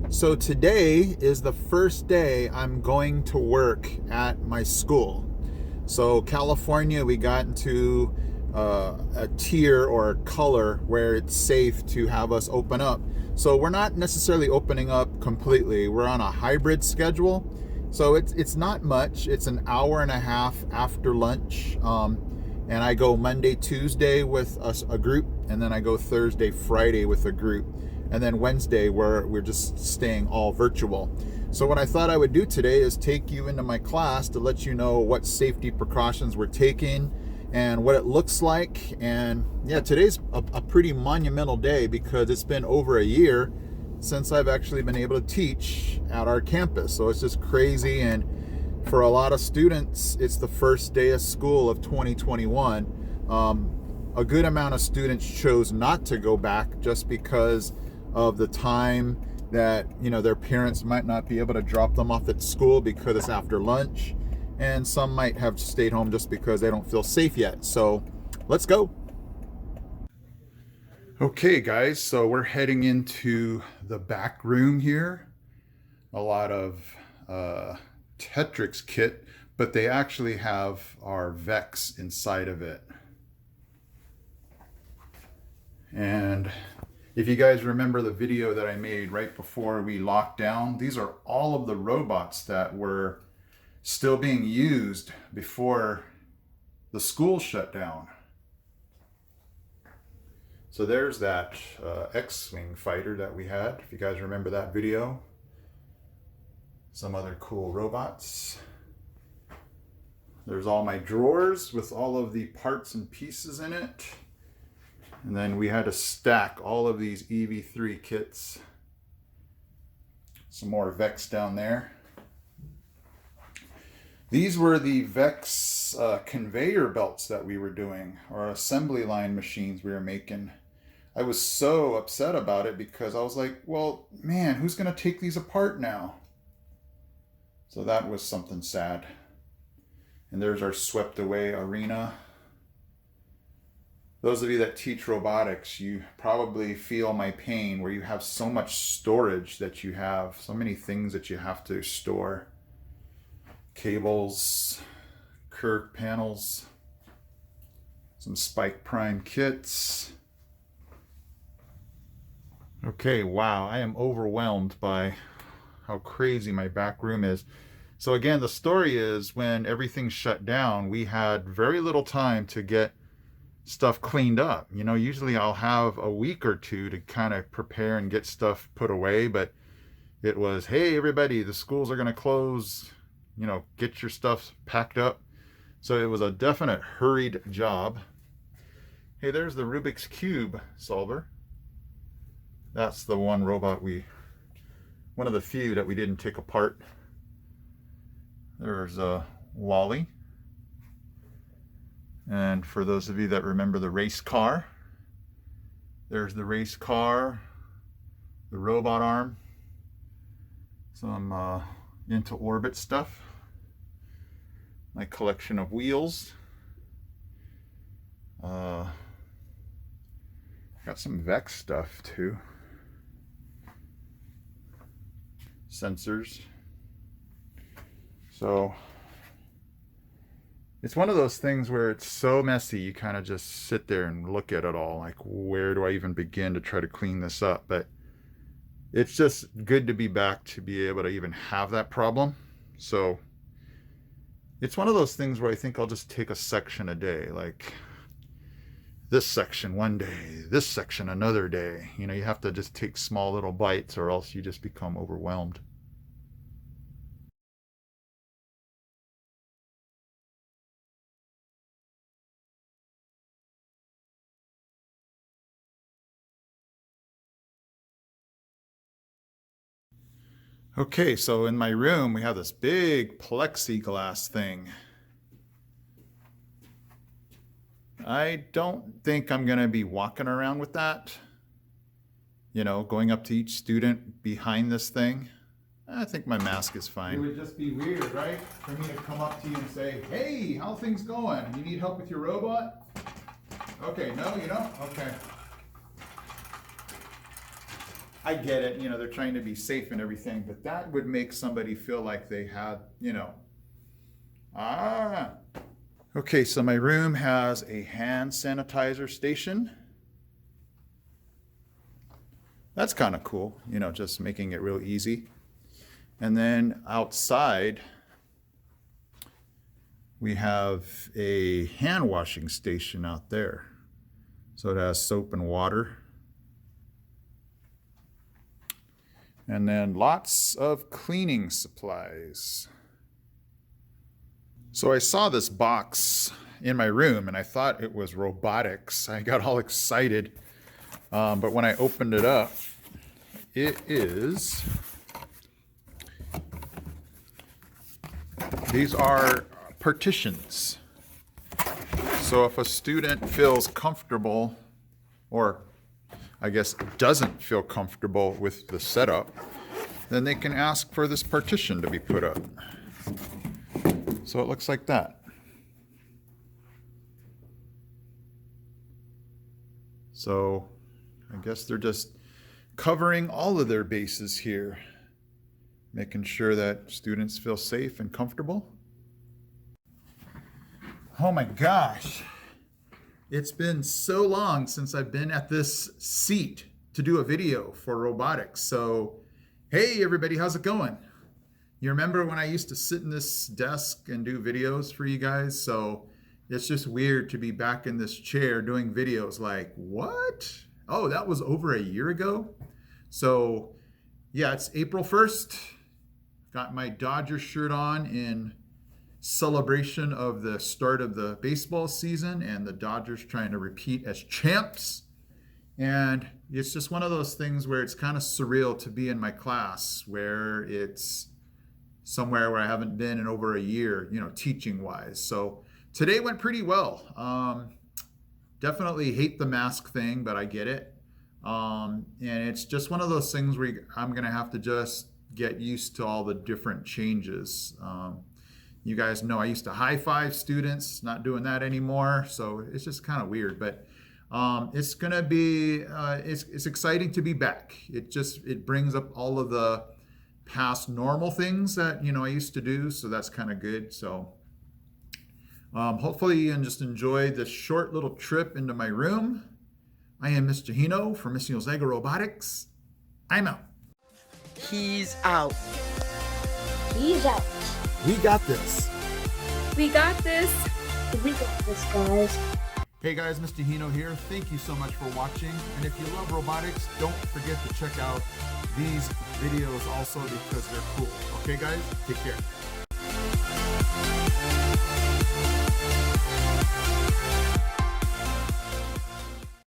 So today is the first day I'm going to work at my school. So California, we got into a tier or a color where it's safe to have us open up. So we're not necessarily opening up completely. We're on a hybrid schedule. So it's not much. It's an hour and a half after lunch. And I go Monday, Tuesday with a group, and then I go Thursday, Friday with a group. And then Wednesday, we're just staying all virtual. So what I thought I would do today is take you into my class to let you know what safety precautions we're taking and what it looks like. And yeah, today's a pretty monumental day because it's been over a year since I've actually been able to teach at our campus. So it's just crazy. And for a lot of students, it's the first day of school of 2021. A good amount of students chose not to go back just because of the time that their parents might not be able to drop them off at school because it's after lunch, and some might have stayed home just because they don't feel safe yet. So let's go. Okay guys, so we're heading into the back room here. A lot of Tetrix kit, but they actually have our Vex inside of it. And if you guys remember the video that I made right before we locked down, these are all of the robots that were still being used before the school shut down. So there's that X-Wing fighter that we had, if you guys remember that video. Some other cool robots. There's all my drawers with all of the parts and pieces in it. And then we had to stack all of these EV3 kits. Some more Vex down there. These were the Vex conveyor belts that we were doing, or assembly line machines we were making. I was so upset about it because I was like, well, man, who's going to take these apart now? So that was something sad. And there's our swept away arena. Those of you that teach robotics, you probably feel my pain where you have so much storage that you have, so many things that you have to store. Cables, curved panels, some spike prime kits. Okay, wow, I am overwhelmed by how crazy my back room is. So again, the story is when everything shut down, we had very little time to get stuff cleaned up. Usually I'll have a week or two to kind of prepare and get stuff put away, but it was, hey, everybody, the schools are going to close, get your stuff packed up. So it was a definite hurried job. Hey, there's the Rubik's Cube solver. That's the one robot one of the few that we didn't take apart. There's Wally. And for those of you that remember the race car, there's the race car, the robot arm, some into orbit stuff, my collection of wheels. Got some Vex stuff too. Sensors. So it's one of those things where it's so messy, you kind of just sit there and look at it all, like, where do I even begin to try to clean this up? But it's just good to be back to be able to even have that problem. So it's one of those things where I think I'll just take a section a day, like this section one day, this section another day. You have to just take small little bites or else you just become overwhelmed. Okay, so in my room, we have this big plexiglass thing. I don't think I'm going to be walking around with that, going up to each student behind this thing. I think my mask is fine. It would just be weird, right? For me to come up to you and say, hey, how things going? You need help with your robot? Okay, no, you don't? Okay. I get it, they're trying to be safe and everything, but that would make somebody feel like they had, Okay, so my room has a hand sanitizer station. That's kind of cool, just making it real easy. And then outside, we have a hand washing station out there. So it has soap and water. And then lots of cleaning supplies. So I saw this box in my room and I thought it was robotics. I got all excited. But when I opened it up, it is, these are partitions. So if a student feels comfortable, or I guess doesn't feel comfortable with the setup, then they can ask for this partition to be put up. So it looks like that. So I guess they're just covering all of their bases here, making sure that students feel safe and comfortable. Oh my gosh, it's been so long since I've been at this seat to do a video for robotics. So, hey everybody, how's it going? You remember when I used to sit in this desk and do videos for you guys? So it's just weird to be back in this chair doing videos. Like, what? Oh, that was over a year ago? So yeah, it's April 1st. Got my Dodgers shirt on in celebration of the start of the baseball season and the Dodgers trying to repeat as champs. And it's just one of those things where it's kind of surreal to be in my class, where it's somewhere where I haven't been in over a year, teaching wise. So today went pretty well. Definitely hate the mask thing, but I get it. And it's just one of those things where I'm going to have to just get used to all the different changes. You guys know I used to high five students, not doing that anymore. So it's just kind of weird, but it's going to be, it's exciting to be back. It brings up all of the past normal things that, I used to do. So that's kind of good. So hopefully you can just enjoy this short little trip into my room. I am Mr. Hino from Mr. Hino's Lego Robotics. I'm out. He's out. He's out. We got this. We got this. We got this, guys. Hey guys, Mr. Hino here. Thank you so much for watching. And if you love robotics, don't forget to check out these videos also because they're cool. Okay guys, take care.